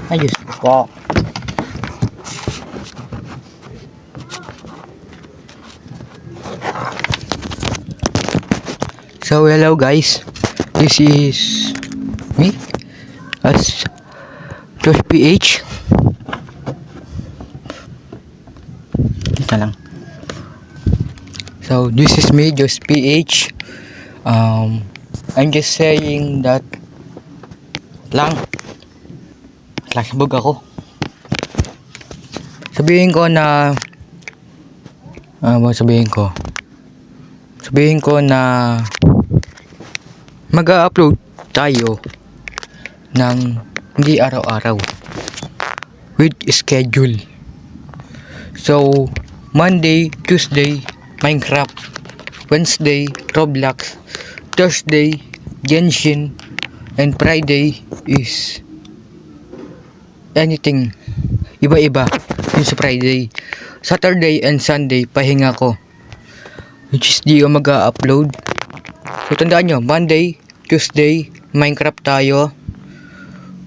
Ay, Diyos ko po. So, hello guys. This is me as Josh PH. Ito lang. So, this is me, Josh PH. I'm just saying that lang. Lasbog ako. Sabihin ko na sabihin ko na mag-upload tayo ng hindi araw-araw with schedule. So, Monday, Tuesday, Minecraft, Wednesday, Roblox, Thursday, Genshin, and Friday is anything. Iba-iba yung sa Friday. Saturday and Sunday, pahinga ko. Which is di ko mag-upload. So, tandaan nyo, Monday, Tuesday, Minecraft tayo.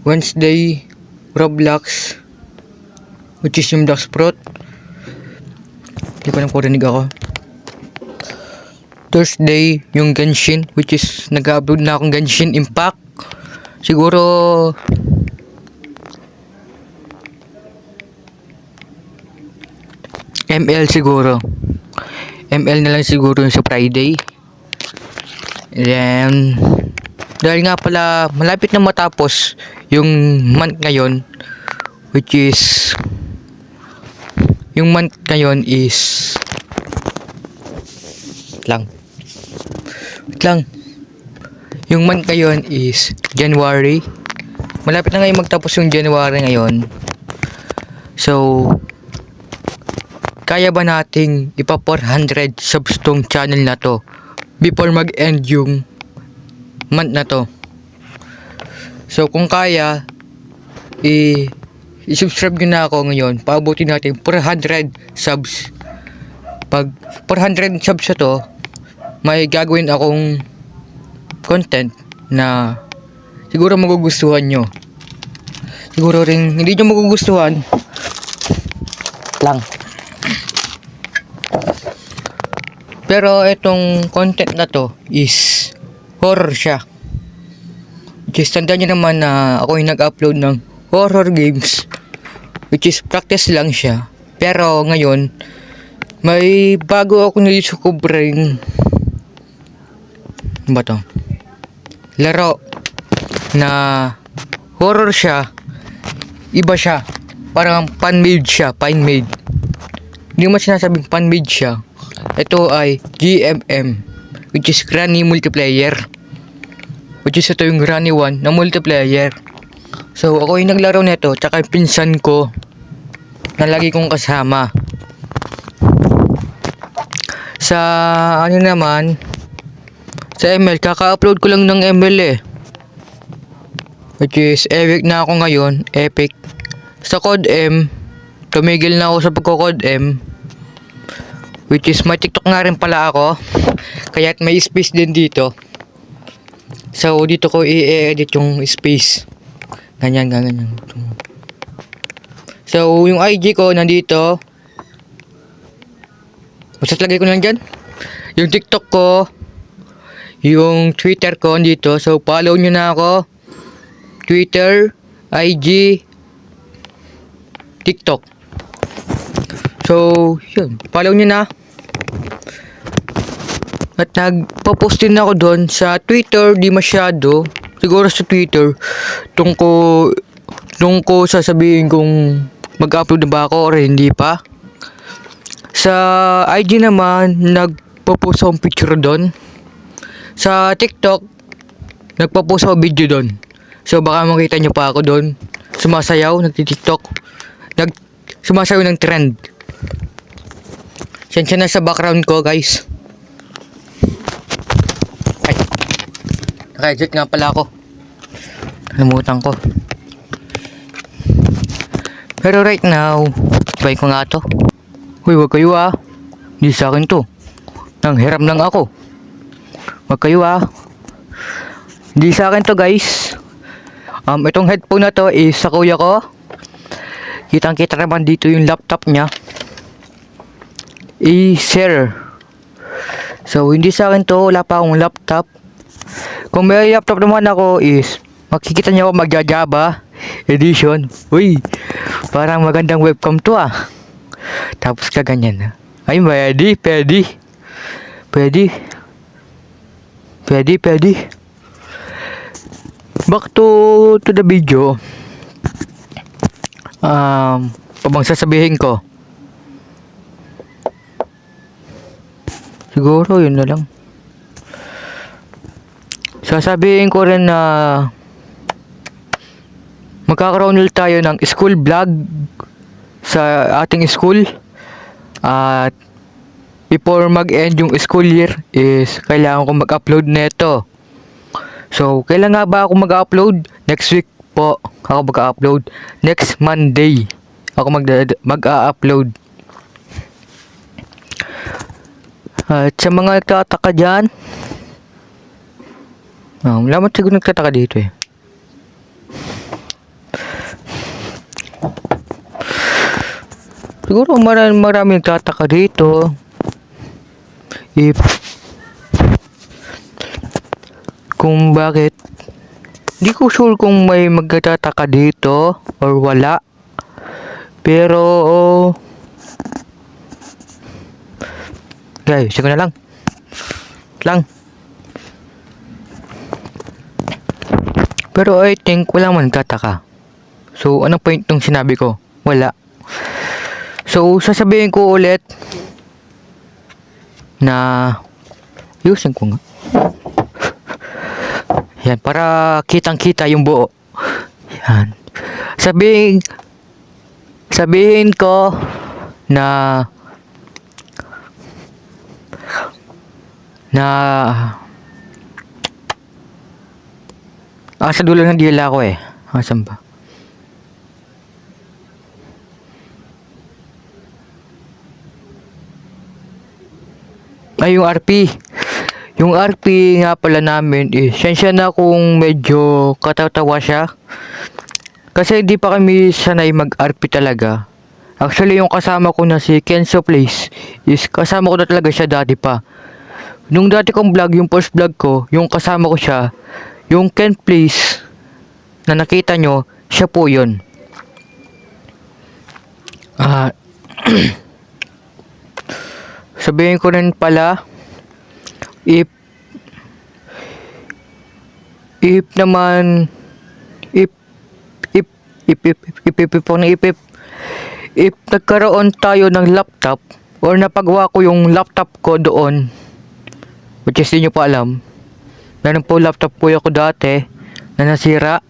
Wednesday, Roblox, which is yung Blox Fruit. Di pa nakurinig ako. Thursday, yung Genshin, which is nag-upload na akong Genshin Impact. Siguro ML siguro. ML na lang siguro yung sa Friday. Then, dahil nga pala malapit na matapos yung month ngayon, which is yung month ngayon is wait lang. Yung month ngayon is January. Malapit na ngayon magtapos yung January ngayon. So, kaya ba nating ipa 400 subs tong channel na to before mag-end yung month na to? So, kung kaya, i-subscribe nyo na ako ngayon. Paabutin natin 400 subs. Pag 400 subs na to, may gagawin akong content na siguro magugustuhan nyo. Siguro rin hindi nyo magugustuhan lang. Pero itong content na to is horror siya. Which is, tandaan nyo naman na ako yung nag-upload ng horror games. Which is, practice lang siya. Pero ngayon, may bago ako nilidiscovering ba to? Laro na horror siya. Iba siya. Parang fan-made siya. Fan-made. Hindi mo sinasabing fan-made siya. Ito ay GMM, which is Granny Multiplayer. Which is ito yung Granny 1 na multiplayer. So, ako yung naglaro nito, tsaka yung pinsan ko na lagi kong kasama. Sa ano naman, sa ML, kaka-upload ko lang ng ML which is epic na ako ngayon, epic. Sa Code M, tumigil na ako sa pagko-Code M. Which is, may TikTok nga rin pala ako. Kaya may space din dito. So, dito ko i-edit yung space. Ganyan. So, yung IG ko nandito. Basta lagay ko lang dyan. Yung TikTok ko. Yung Twitter ko nandito. So, follow nyo na ako. Twitter, IG, TikTok. So, yun. Follow nyo na. At nagpo-post din ako doon sa Twitter, di masyado. Siguro sa Twitter, tungko sasabihin kung mag-upload na ba ako or hindi pa. Sa IG naman, nagpo-post akong picture doon. Sa TikTok, nagpo-post ako video doon. So baka makita nyo pa ako doon. Sumasayaw, nagti-TikTok. Sumasayaw ng trend. Siya na sa background ko, guys. Naka-edit nga pala ako. Nalimutan ko. Pero right now, buy ko nga to. Uy, wag kayo Hindi sa akin to. Nanghiram lang ako. Wag kayo Hindi sa akin to, guys. Itong headphone na to is sa kuya ko. Kitang-kita naman dito yung laptop niya. Acer. So, hindi sa akin to. Wala pa akong laptop. Kung may laptop naman ako is, makikita niyo ako magja-Java edition. Uy, parang magandang webcam to ah. Tapos kaganyan. Ay, pwede. Back to the video. Pabang sasabihin ko. Siguro yun na lang. Sasabihin ko rin na magkakaroon ulit tayo ng school vlog sa ating school. At before mag-end yung school year is kailangan ko mag-upload nito. So, kailan nga ba ako mag-upload? Next week po ako mag-upload. Next Monday ako mag-upload. At sa mga nagtataka dyan, wala man siguro nagtataka dito eh. Siguro marami nagtataka dito. Kung bakit, di ko sure kung may magtataka dito or wala. Pero guys, sige na lang. Pero I think wala man nagtataka. So, anong point nung sinabi ko? Wala. So, sasabihin ko ulit na ayusin ko nga. Yan, para kitang-kita yung buo. Yan. Sabihin ko na sa dulo ng dila ko eh. Asan ba? Ay, yung RP. Yung RP nga pala namin eh, sensya na kung medyo katatawa siya. Kasi hindi pa kami sanay mag-RP talaga. Actually, yung kasama ko na si Kenzo Place is kasama ko na talaga siya dati pa. Nung dati kong vlog, yung first vlog ko, yung kasama ko siya, yung Ken Place na nakita nyo, siya po yun. Sabihin ko rin pala, if nagkaroon tayo ng laptop or napagawa ko yung laptop ko doon, which is di nyo pa alam, meron po laptop po ako dati na nasira.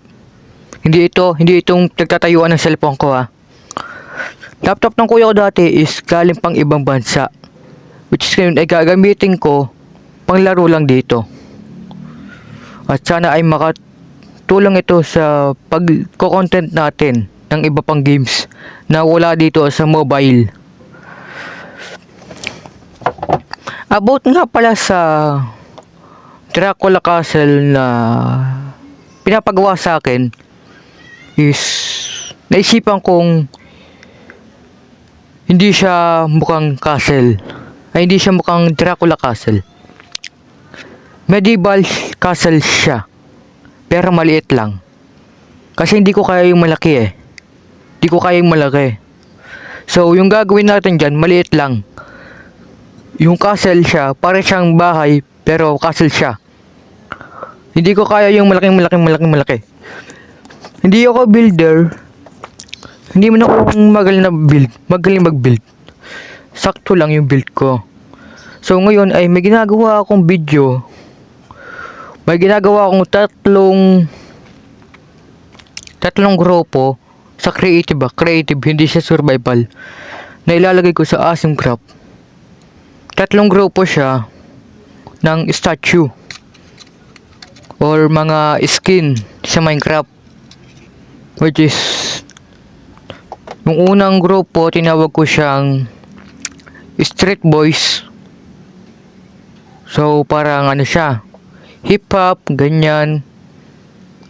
Hindi itong nagtatayuan ng cellphone ko ha. Laptop ng kuya ko dati is galing pang ibang bansa, which is ngayon ay gagamitin ko panglaro lang dito. At sana ay makatulong ito sa pag-content natin ng iba pang games na wala dito sa mobile. About nga pala sa Dracula Castle na pinapagawa sa akin is naisipan kong hindi siya mukhang castle. Ay, hindi siya mukhang Dracula Castle. Medieval castle siya. Pero maliit lang. Kasi hindi ko kaya yung malaki eh. Hindi ko kaya yung malaki. So, yung gagawin natin dyan, maliit lang. Yung castle siya, para siyang bahay, pero castle siya. Hindi ko kaya yung malaki. Hindi ako builder. Hindi man ako magaling mag-build. Sakto lang yung build ko. So, ngayon ay may ginagawa akong video. May ginagawa akong tatlong grupo sa creative creative, hindi siya survival, na ilalagay ko sa Awesome Craft. Tatlong grupo siya ng statue or mga skin sa Minecraft, which is yung unang grupo tinawag ko siyang Street Boys. So parang ano siya, hip hop, ganyan.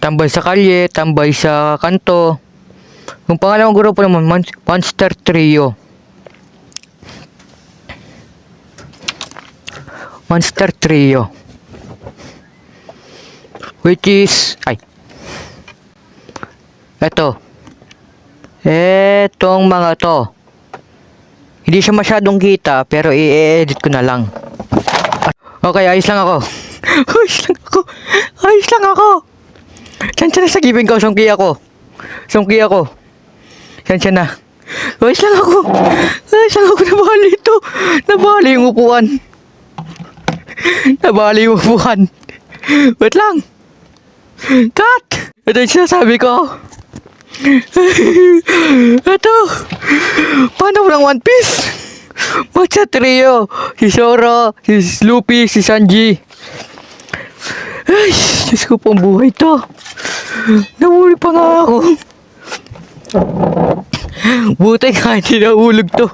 tambay sa kalye, tambay sa kanto. Yung pangalawang grupo naman, Monster Trio. Monster Trio. Which is, etong mga to. Hindi siya masyadong kita, pero i-edit ko na lang. Okay, ayos lang ako. Ayos lang ako. Saan na sa giving ko? Sungki ako. Saan na? Ayos lang ako. Nabali ito. Nabali yung upuan. Wait lang. Cut! Ito yung sinasabi ko. Ito. Paano ng One Piece? Matcha Trio. Si Zoro, si Luffy, si Sanji. Ay, Diyos ko pong buhay to. Nahuli pa nga ako. Buti nga hindi nahulog to.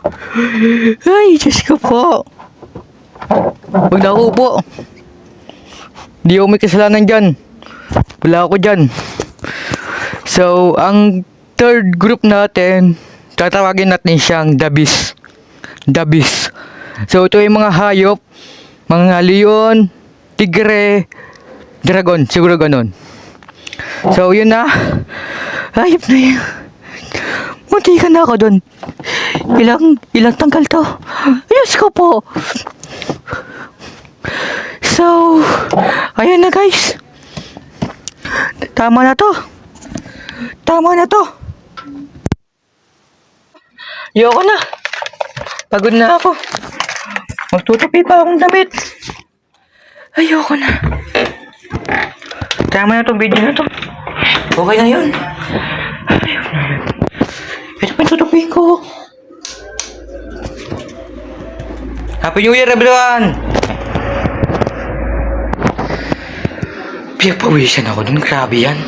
Ay, Diyos ko po. Huwag na ako po. Hindi ako may kasalanan dyan. Wala ako dyan. So, ang third group natin, tatawagin natin siyang The Beast. So, ito yung mga hayop. Mga leon, tigre, dragon. Siguro ganun. So, yun na. Hayop na yun. Muntikan na ako dun. Ilang tanggal to. Ayos ko po. So, ayan na guys. Tama na to. Ayoko na. Pagod na ako. Magtutupi pa akong damit. Ayoko na. Tama na tong video na to. Okay na yun. Ayoko na. Ito pa yung tutupiin ko. Happy New Year everyone! Pinagpawisan ako dun. Grabe yan.